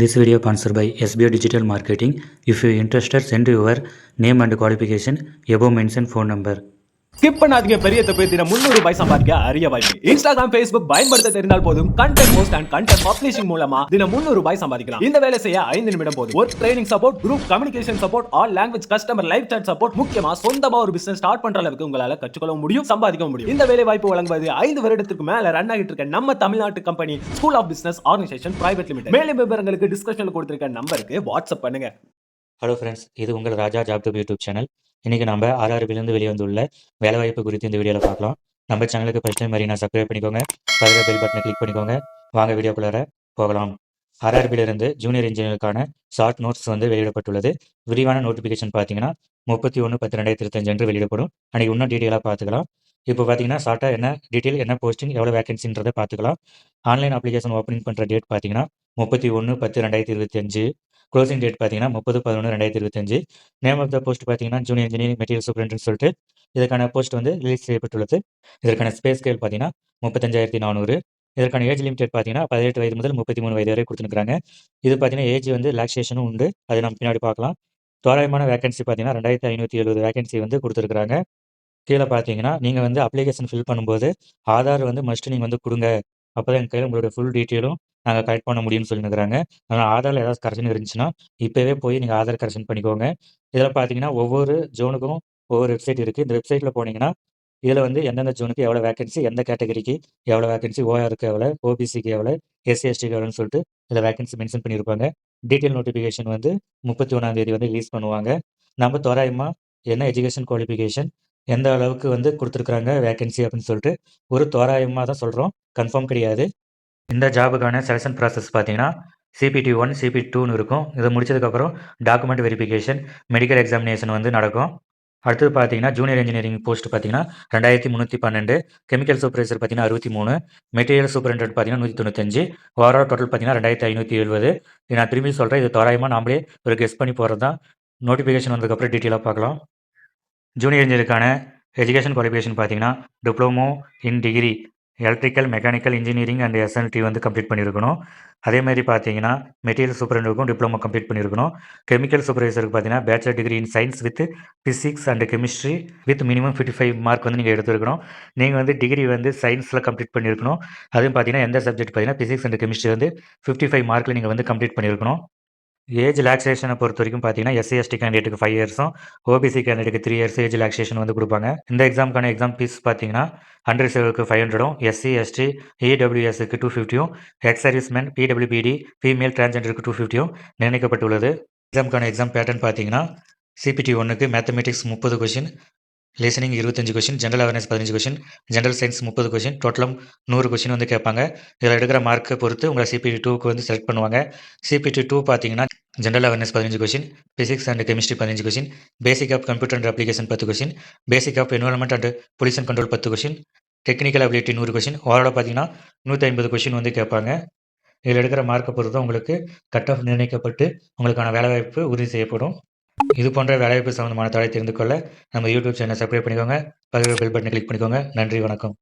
This video sponsored by SBO Digital Marketing. If you are interested, send your name and qualification above mentioned phone number. Skip பண்ணாதீங்க. பெரிய தப்பு. தினம் 300 ரூபாய் சம்பாதிக்க அரிய வாய்ப்பு. இன்ஸ்டாகிராம், Facebook பயன்படுத்த தெரிந்தால் போதும். Content post and content publishing மூலமா தினம் 300 ரூபாய் சம்பாதிக்கலாம். இந்த வேலை செய்ய 5 நிமிடம் போதும். Work training support, group communication support, all language customer live chat support, முக்கியமா சொந்தமா ஒரு பிசினஸ் ஸ்டார்ட் பண்ற அளவுக்கு உங்களால கற்றுக்கொள்ள முடியும், சம்பாதிக்க முடியும். இந்த வேலை வாய்ப்பு வழங்குவது 5 வருடத்துக்கு மேல ரன் ஆகிட்டு இருக்க நம்ம தமிழ்நாட்டு company school of business organisation private limited. மேலும் விவரங்களுக்கு டிஸ்கிரிப்ஷன்ல கொடுத்திருக்க நம்பருக்கு வாட்ஸ்அப் பண்ணுங்க. ஹலோ ஃப்ரெண்ட்ஸ், இது உங்கள் ராஜா ஜாப் டு யூடியூப் சேனல். இன்றைக்கி நம்ம ஆர்ஆர்பிலேருந்து வெளியே வந்துள்ள வேலைவாய்ப்பு குறித்து இந்த வீடியோவில் பார்க்கலாம். நம்ம சேனலுக்கு ஃபஸ்ட் டைம் மாதிரி நான் சப்ஸ்கிரைப் பண்ணிக்கோங்க, பக்கத்தில் பெல் பட்டனை கிளிக் பண்ணிக்கோங்க. வாங்க வீடியோக்குள்ளார போகலாம். ஆர்ஆர்பியிலிருந்து ஜூனியர் இன்ஜினியருக்கான ஷார்ட் நோட்ஸ் வெளியிடப்பட்டுள்ளது. விரிவான நோட்டிஃபிகேஷன் பார்த்தீங்கன்னா 31/10/2025 அன்று வெளியிடப்படும். அன்றைக்கி இன்னும் டீட்டெயிலாக பார்த்துக்கலாம். இப்போ பார்த்தீங்கன்னா ஷார்ட்டாக என்ன டீட்டெயில், என்ன போஸ்டிங், எவ்வளோ வேகன்சின்றதை பார்த்துக்கலாம். ஆன்லைன் அப்ளிகேஷன் ஓப்பனிங் பண்ணுற டேட் பார்த்தீங்கன்னா 31/10/2025. க்ளோசிங் டேட் பார்த்தீங்கன்னா 30/11/2025. நேம் ஆஃப் த போஸ்ட் பார்த்தீங்கன்னா ஜூனியர் இன்ஜினியரிங் மெட்டீரியல் சூப்பரண்ட்னு சொல்லிட்டு இதற்கான போஸ்ட் ரிலீஸ் செய்யப்பட்டுள்ளது. இதற்கான ஸ்பேஸ் ஸ்கேல் பார்த்தீங்கன்னா 35,400. இதற்கான ஏஜ் லிமிடெட் பார்த்தீங்கன்னா 18 வயது முதல் 33 வயது வரை கொடுத்துருக்காங்க. இது பார்த்தீங்கன்னா ஏஜ் ரிலாக்ஸேஷனும் உண்டு, அதை நம்ம பின்னாடி பார்க்கலாம். தோராயமான வேகன்சி பார்த்தீங்கன்னா 2570 வேகன்சி கொடுத்துருக்காங்க. கீழே பார்த்தீங்கன்னா நீங்கள் அப்ளிகேஷன் ஃபில் பண்ணும்போது ஆதார் மஸ்ட் நீங்கள் கொடுங்க. அப்போ தான் எங்கள் கையில் உங்களோட ஃபுல் டீட்டெயிலும் நாங்கள் கலெக்ட் பண்ண முடியும்னு சொல்லியிருக்கிறாங்க. அதனால் ஆதாரில் ஏதாவது கரெக்ஷன் இருந்துச்சுன்னா இப்போவே போய் நீங்கள் ஆதார் கரெக்ஷன் பண்ணிக்கோங்க. இதில் பார்த்தீங்கன்னா ஒவ்வொரு ஜோனுக்கும் ஒவ்வொரு வெப்சைட் இருக்குது. இந்த வெப்சைட்டில் போனீங்கன்னா இதில் எந்தெந்த ஜோனுக்கு எவ்வளோ வேகன்சி, எந்த கேட்டகரிக்கு எவ்வளோ வேகன்சி, ஓஆருக்கு எவ்வளோ, ஓபிசிக்கு எவ்வளோ, எஸ்சி/எஸ்டிக்கு எவ்வளோன்னு சொல்லிட்டு இதில் வேகன்சி மென்ஷன் பண்ணியிருப்பாங்க. டீட்டெயில் நோட்டிஃபிகேஷன் 31ஆம் தேதி ரிலீஸ் பண்ணுவாங்க. நம்ம தோராயமாக என்ன எஜுகேஷன் குவாலிஃபிகேஷன், எந்த அளவுக்கு கொடுத்துருக்குறாங்க வேகன்சி அப்படின்னு சொல்லிட்டு ஒரு தோராயமாக தான் சொல்கிறோம், கன்ஃபார்ம் கிடையாது. இந்த ஜாபுக்கான செலெக்ஷன் ப்ராசஸ் பார்த்தீங்கன்னா CPT 1, CPT 2ன்னு இருக்கும். இதை முடிச்சதுக்கப்புறம் டாக்குமெண்ட் வெரிஃபிகேஷன், மெடிக்கல் எக்ஸாமினேஷன் நடக்கும். அடுத்தது பார்த்தீங்கன்னா ஜூனியர் இன்ஜினியரிங் போஸ்ட் பார்த்தீங்கன்னா 2312, கெமிக்கல் சூப்பர்வைசர் பார்த்தீங்கன்னா 63, மெட்டீரியல் சூப்பரண்டன்ட் பார்த்தீங்கன்னா 195, ஓவரால் டோட்டல் பார்த்தீங்கன்னா 2570. இது நான் திரும்பி சொல்கிறேன், இது தோராயமாக நாமளே ஒரு கெஸ் பண்ணி போகிறது தான். நோட்டிஃபிகேஷன் வந்ததுக்கப்புறம் டீட்டெயிலாக பார்க்கலாம். ஜூனியர் இன்ஜினியருக்கான எஜுகேஷன் குவாலிஃபிகேஷன் பார்த்தீங்கன்னா diploma in degree electrical, mechanical engineering and SNT complete பண்ணியிருக்கணும். அதேமாதிரி பார்த்தீங்கன்னா மெட்டீரியல் சூப்பரண்டுக்கும் டிப்ளமோ கம்ப்ளீட் பண்ணியிருக்கணும். கெமிக்கல் சூப்பர்வைசருக்கு பார்த்தீங்கன்னா bachelor degree in science with physics and chemistry with minimum 55 mark நீங்கள் எடுத்துருக்கணும். நீங்கள் டிகிரி சயின்ஸில் கம்ப்ளீட் பண்ணியிருக்கணும். அதுவும் பார்த்தீங்கன்னா எந்த சப்ஜெக்ட் பார்த்தீங்கன்னா ஃபிசிக்ஸ் அண்ட் கெமிஸ்ட்ரி 55 மார்க்கில் நீங்கள் கம்ப்ளீட் பண்ணியிருக்கணும். ஏஜ் ரிலாக்ஸேஷனை பொறுத்த வரைக்கும் பார்த்தீங்கன்னா SC/ST கேண்டிடேட்டுக்கு 5 இயர்ஸும், OBC கேண்டிடேட்டுக்கு 3 இயர்ஸ் ஏஜ் ரிலாக்ஸேஷன் கொடுப்பாங்க. இந்த எக்ஸாமுக்கான எக்ஸாம் ஃபீஸ் பார்த்தீங்கன்னா அண்டர் ரிசர்வ்க்கு 500, SC/ST, EWSக்கு 250, எக்ஸ் சர்வீஸ்மேன், PWBD, ஃபீமேல் டிரான்ஸ்ஜெண்டருக்கு 250 நிர்ணயிக்கப்பட்டுள்ளது. எக்ஸாமுக்கான எக்ஸாம் பேட்டர்ன் பார்த்தீங்கன்னா CPT 1க்கு mathematics 30 question, listening 25 question, general awareness 15 question, general science 30 question, டோட்டலும் 100 கொஷின் கேட்பாங்க. இதில் எடுக்கிற மார்க்கை பொறுத்து உங்களை CPT 2க்கு செலக்ட் பண்ணுவாங்க. CPT 2 பார்த்தீங்கன்னா general awareness 15 question, physics and chemistry 15 question, basic of computer and application 10 question, basic of environment and pollution control 10 question, technical ability 100 question, overall பார்த்தீங்கன்னா 150 கொஷின் கேட்பாங்க. இதில் எடுக்கிற மார்க்கை பொறுத்து உங்களுக்கு கட் ஆஃப் நிர்ணயிக்கப்பட்டு உங்களுக்கான வேலைவாய்ப்பு உறுதி செய்யப்படும். இது போன்ற வேலைவாய்ப்பு சம்பந்தமான தகவலை தெரிந்து கொள்ள நம்ம யூடியூப் சேனலை சப்ஸ்கிரைப் பண்ணிக்கோங்க, பக்கத்தில் பெல் பட்டனை கிளிக் பண்ணிக்கோங்க. நன்றி, வணக்கம்.